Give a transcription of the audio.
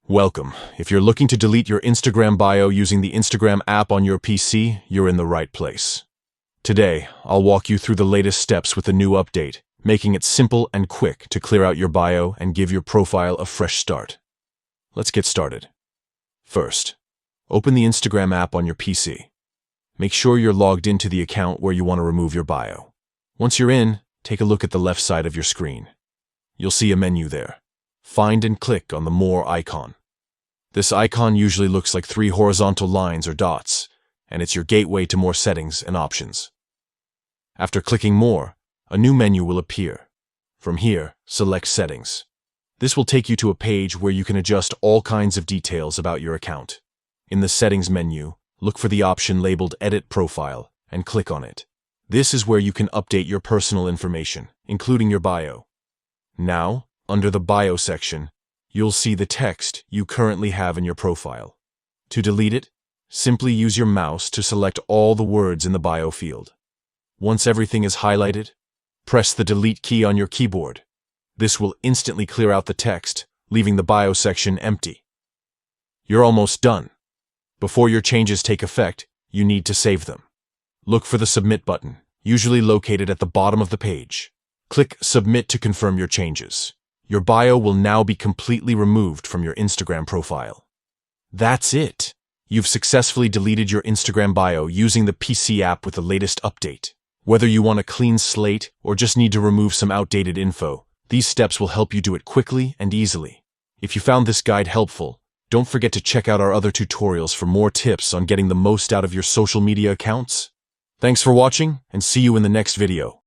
Welcome. If you're looking to delete your Instagram bio using the Instagram app on your PC, you're in the right place. Today, I'll walk you through the latest steps with the new update, making it simple and quick to clear out your bio and give your profile a fresh start. Let's get started. First, open the Instagram app on your PC. Make sure you're logged into the account where you want to remove your bio. Once you're in, take a look at the left side of your screen. You'll see a menu there. Find and click on the More icon. This icon usually looks like 3 horizontal lines or dots, and it's your gateway to more settings and options. After clicking More, a new menu will appear. From here, select Settings. This will take you to a page where you can adjust all kinds of details about your account. In the Settings menu, look for the option labeled Edit Profile and click on it. This is where you can update your personal information, including your bio. Now, under the Bio section, you'll see the text you currently have in your profile. To delete it, simply use your mouse to select all the words in the bio field. Once everything is highlighted, press the Delete key on your keyboard. This will instantly clear out the text, leaving the bio section empty. You're almost done. Before your changes take effect, you need to save them. Look for the Submit button, usually located at the bottom of the page. Click Submit to confirm your changes. Your bio will now be completely removed from your Instagram profile. That's it! You've successfully deleted your Instagram bio using the PC app with the latest update. Whether you want a clean slate or just need to remove some outdated info, these steps will help you do it quickly and easily. If you found this guide helpful, don't forget to check out our other tutorials for more tips on getting the most out of your social media accounts. Thanks for watching, and see you in the next video.